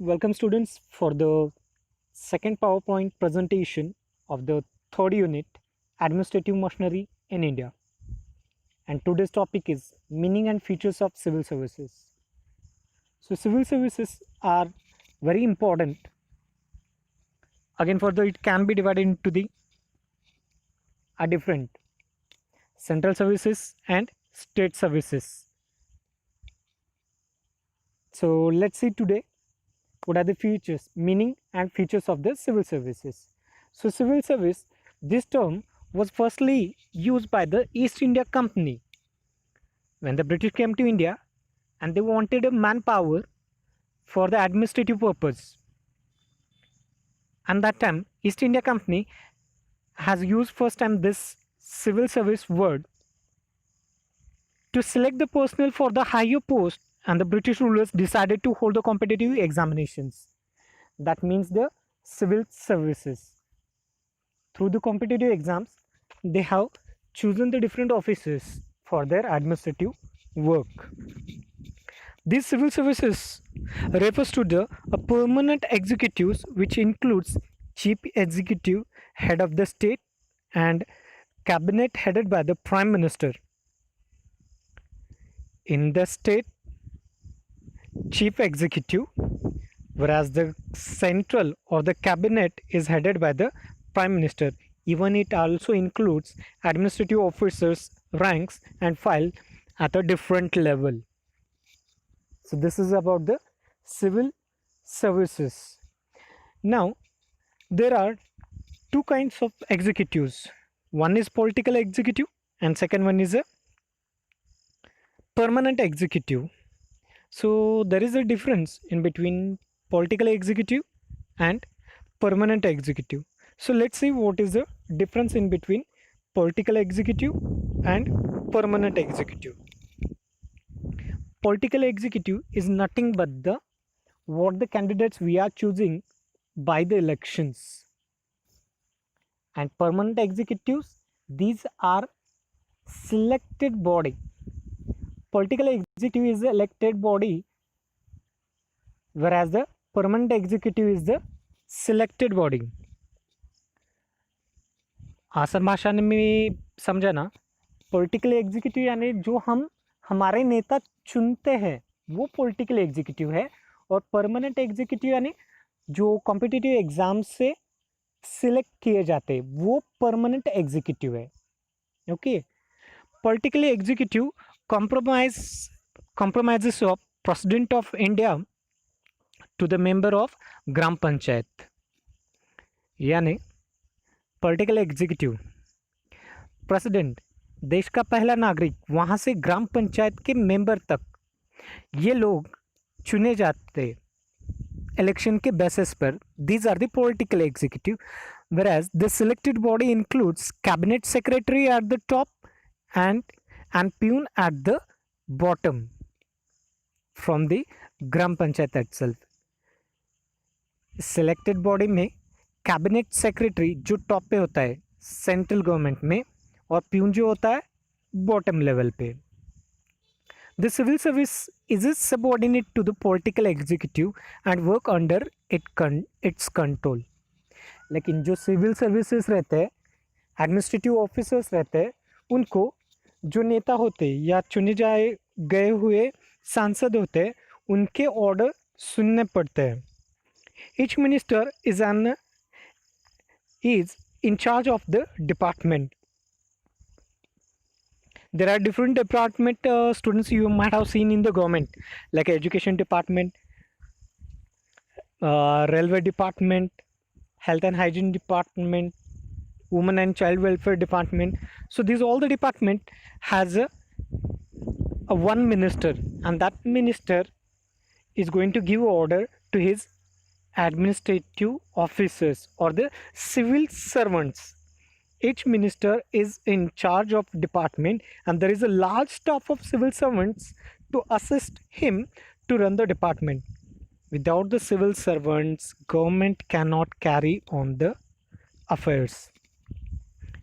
Welcome students for the second PowerPoint presentation of the third unit Administrative Machinery in India. And today's topic is meaning and features of civil services. So civil services are very important. Again further it can be divided into the different central services and state services. So let's see today what are the features, meaning and features of the civil services. So civil service, this term was firstly used by the East India Company when the British came to India and they wanted a manpower for the administrative purpose. And that time East India Company has used first time this civil service word to select the personnel for the higher post, and the British rulers decided to hold the competitive examinations. That means the civil services. Through the competitive exams, they have chosen the different officers for their administrative work. These civil services refers to the permanent executives, which includes chief executive, head of the state, and cabinet headed by the prime minister. In the state, chief executive, whereas the central or the cabinet is headed by the prime minister. Even it also includes administrative officers, ranks and file at a different level. So this is about the civil services. Now there are two kinds of executives. One is political executive and second one is a permanent executive. So there is a difference in between political executive and permanent executive. So let's see what is the difference in between political executive and permanent executive. Political executive is nothing but what the candidates we are choosing by the elections. And permanent executives, these are selected body. Political executive is the elected body, whereas the permanent executive is the selected body. आसान भाषा में समझा ना, political executive यानी जो हम हमारे नेता चुनते हैं वो पॉलिटिकल एग्जीक्यूटिव है, और परमानेंट एग्जीक्यूटिव यानी जो कॉम्पिटिटिव एग्जाम से सिलेक्ट किए जाते हैं वो परमानेंट एग्जीक्यूटिव है. Okay, political executive compromises of President of India to the member of ग्राम पंचायत. यानी पॉलिटिकल एग्जीक्यूटिव प्रेसिडेंट, देश का पहला नागरिक, वहाँ से ग्राम पंचायत के मेंबर तक ये लोग चुने जाते इलेक्शन के बेसिस पर. These are the political executive, whereas the selected body includes cabinet secretary at the top and peon at the bottom from the gram panchayat itself. Selected body में कैबिनेट सेक्रेटरी जो top पे होता है central government में, और peon जो होता है बॉटम लेवल पे. The civil service is subordinate to the political executive and work under its control. लेकिन जो सिविल सर्विसेज रहते हैं, एडमिनिस्ट्रेटिव ऑफिसर्स रहते हैं, उनको जो नेता होते हैं या चुने गए हुए सांसद होते हैं, उनके ऑर्डर सुनने पड़ते हैं. Each minister is in charge of the department. There are different department students you might have seen in the government, like education department, railway department, health and hygiene department, women and child welfare department. So these all the department has a one minister, and that minister is going to give order to his administrative officers or the civil servants. Each minister is in charge of department, and there is a large staff of civil servants to assist him to run the department. Without the civil servants, government cannot carry on the affairs.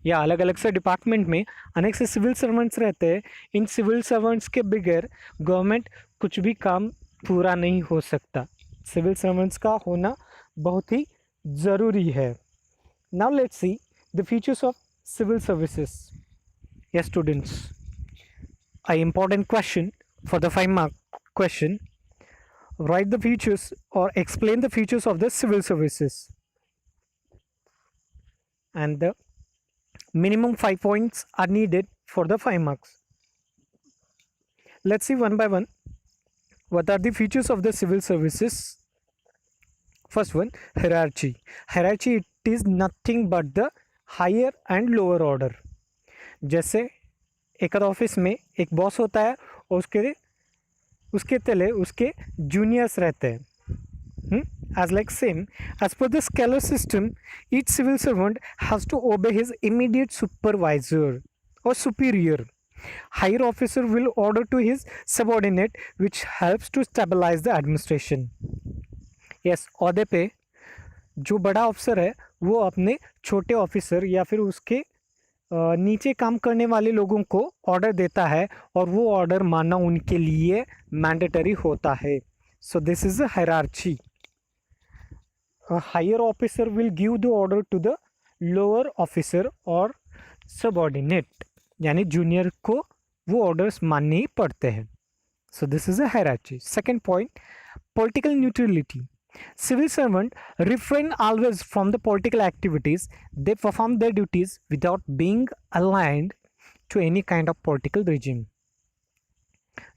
या अलग अलग से department में अनेक से civil servants रहते हैं. In civil servants के बगैर गवर्नमेंट कुछ भी काम पूरा नहीं हो सकता. सिविल सर्वेंट्स का होना बहुत ही ज़रूरी है. Now let's see the features of civil services. Yes, students, an important question for the 5-mark question. Write the features or explain the features of the civil services. And the minimum 5 points are needed for the 5 marks. Let's see one by one. What are the features of the civil services? First one, hierarchy. Hierarchy, it is nothing but the higher and lower order. जैसे एक office में एक boss होता है और उसके तले उसके जूनियर्स रहते हैं. As like same, as per the scalar system, each civil servant has to obey his immediate supervisor or superior. Higher officer will order to his subordinate, which helps to stabilize the administration. Yes, ओहदे पे जो बड़ा officer है वो अपने छोटे officer या फिर उसके नीचे काम करने वाले लोगों को ऑर्डर देता है और वो ऑर्डर मानना उनके लिए मैंडेटरी होता है. So this is a hierarchy. A higher officer will give the order to the lower officer or subordinate, यानी जूनियर को वो ऑर्डर्स मानने ही पड़ते हैं. So this is a hierarchy. Second point, political neutrality. Civil servant refrain always from the political activities. They perform their duties without being aligned to any kind of political regime.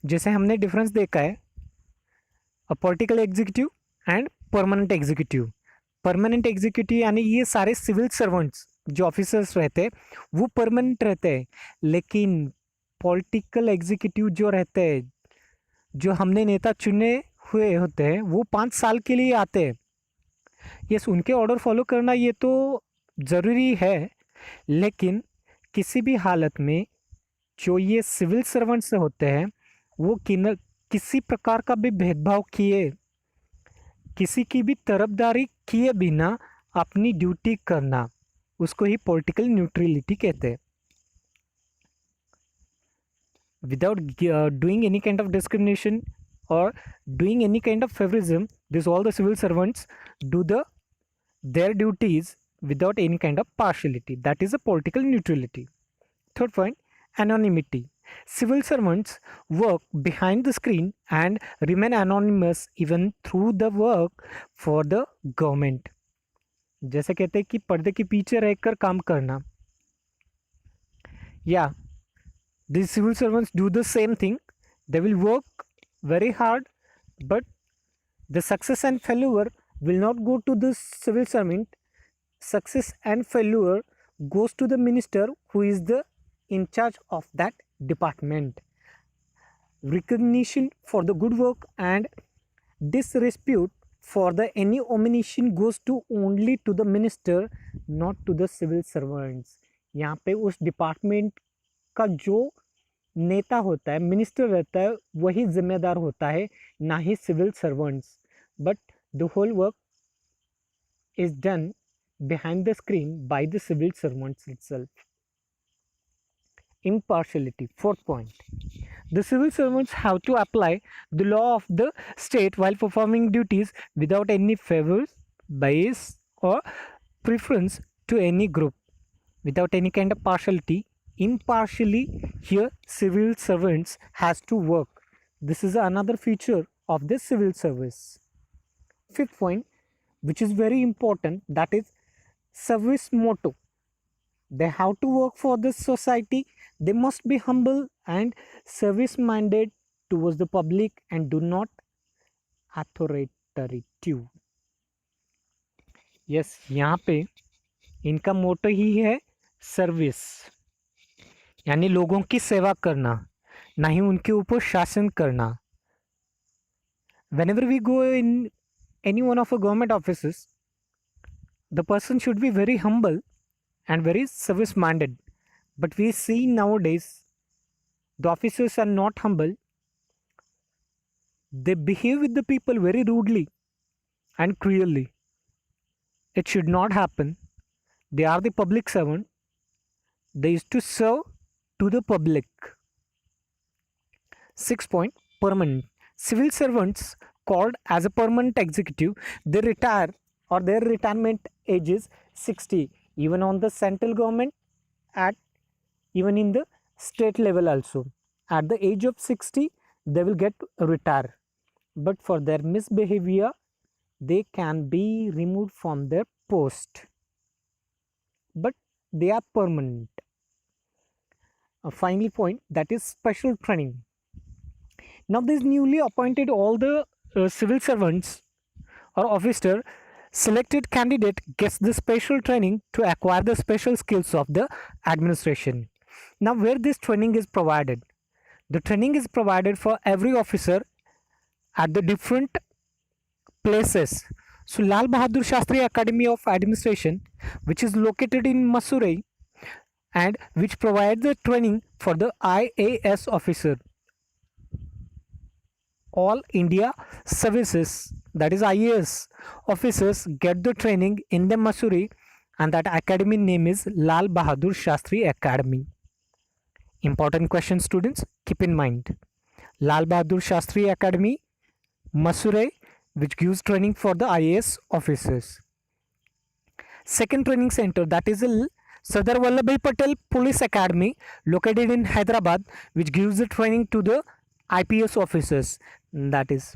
जैसे हमने difference देखा है a political executive and permanent executive. Permanent executive यानी ये सारे civil servants जो officers रहते हैं वो परमानेंट रहते हैं, लेकिन पॉलिटिकल एग्जीक्यूटिव जो रहते हैं, जो हमने नेता चुने हुए होते हैं, वो 5 साल के लिए आते हैं. यस, उनके ऑर्डर फॉलो करना ये तो ज़रूरी है, लेकिन किसी भी हालत में जो ये सिविल सर्वेंट्स होते हैं वो किसी प्रकार का भी भेदभाव किए, किसी की भी तरफदारी किए बिना अपनी ड्यूटी करना, उसको ही पॉलिटिकल न्यूट्रलिटी कहते हैं. Without doing any kind of discrimination or doing any kind of favorism, this all the civil servants do their duties without any kind of partiality. That is a political neutrality. Third point, anonymity. Civil servants work behind the screen and remain anonymous even through the work for the government. जैसे कहते हैं कि पर्दे के पीछे रहकर काम करना. Yeah, these civil servants do the same thing. They will work very hard, but the success and failure will not go to the civil servant. Success and failure goes to the minister who is the in charge of that department. Recognition for the good work and disrepute for the any omission goes to only to the minister, not to the civil servants. यहाँ पे उस department का जो नेता होता है, minister रहता है, वही जिम्मेदार होता है, ना ही civil servants. But the whole work is done behind the screen by the civil servants itself. Impartiality. Fourth point, the civil servants have to apply the law of the state while performing duties without any favors, bias or preference to any group, without any kind of partiality. Impartially here civil servants has to work. This is another feature of the civil service. Fifth point, which is very important, that is service motto. They have to work for the society. They must be humble and service minded towards the public and do not authoritative. Yes, यहाँ पे इनका मोटो ही है service, यानी लोगों की सेवा करना, ना ही उनके ऊपर शासन करना. Whenever we go in any one of our government offices, the person should be very humble and very service minded. But we see nowadays the officers are not humble. They behave with the people very rudely and cruelly. It should not happen. They are the public servant. They is to serve to the public. 6 point, permanent. Civil servants called as a permanent executive, they retire or their retirement age is 60, even on the central government, at even in the state level also. At the age of 60, they will get retire. But for their misbehavior, they can be removed from their post. But they are permanent. A final point, that is special training. Now these newly appointed all the civil servants or officer selected candidate gets the special training to acquire the special skills of the administration. Now where this training is provided? The training is provided for every officer at the different places. So Lal Bahadur Shastri Academy of Administration, which is located in Masurai and which provides the training for the IAS officer. All India services, that is IAS officers, get the training in the Masurai, and that academy name is Lal Bahadur Shastri Academy. Important question, students, keep in mind. Lal Bahadur Shastri Academy, Masurai, which gives training for the IAS officers. Second training center, that is Sardar Vallabhbhai Patel Police Academy, located in Hyderabad, which gives the training to the IPS officers. That is,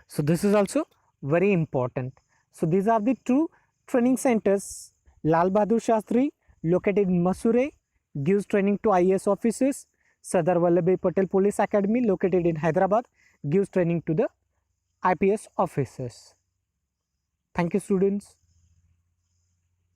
so this is also very important. So these are the two training centers. Lal Bahadur Shastri, located in Masurai, gives training to IAS officers. Sardar Vallabhbhai Patel Police Academy, located in Hyderabad, gives training to the IPS officers. Thank you, students.